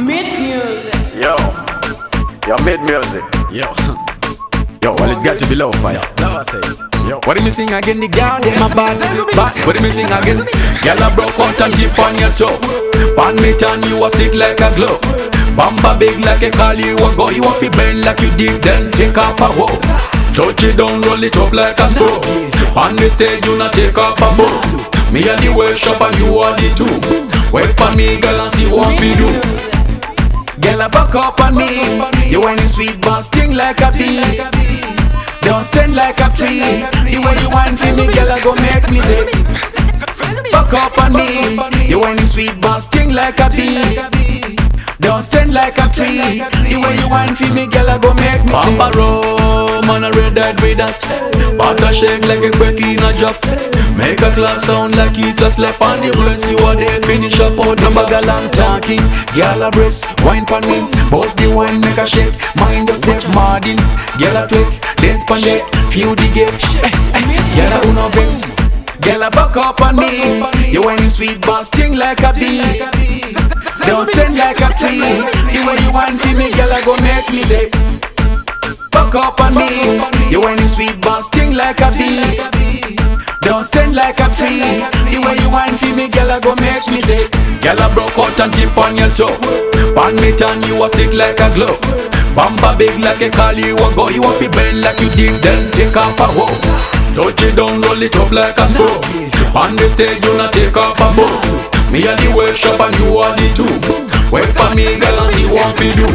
Mid music. Yo, mid music. Yo, well, it's got to be low fire. Never says. Yo, what do you sing again? The girl, them my bad. What do you sing again? Girl, I broke out and tip on your toe. Pan me turn you a stick like a glove. Bamba big like a call you a go. You want to bend like you did, then take up a hoe. Touch it down, roll it up like a screw. On the stage, you not take up a bow. Me and the workshop and you are the two. Wait for me, girl, and see what we do. Girl, I back up on me. You whining sweet but sting like a bee. Don't stand like a tree. The way you whine see me, girl, I go make me say. Back up on me. You whining sweet but sting like a bee. Don't stand like a tree. The way you whine for me, girl, I go make me say. Bamba rum on a red eyed with that. Back a shake like a quack in a drop. Make a clap sound like it's a slap on the place. You are there, finish up out. Number girl I'm talking. Girl a breast, wine pan me. Boss the wine, make a shake. Mind the step, Martin. Girl a twick, dance pan deck. Feel the gate. Girl a uno vex. Girl a back up on me. You whining sweet but sting like a bee. Don't stand like a tree. The way you whine for me, girl, I go make me say. Back up on me. You whining sweet but sting like a bee. Don't stand like a tree. The way you whine for me, girl, I go make me say. Girl, I broke out and tip on your toe. Pan me turn you a stick like a glove. Bamba big like a call you a go. You want to bend like you did, then take off a hoe. Touch it down, roll it up like a screw. On the stage, you not take off a bow. Me and the workshop and you are the two. Wait for me, girl, and see what we do.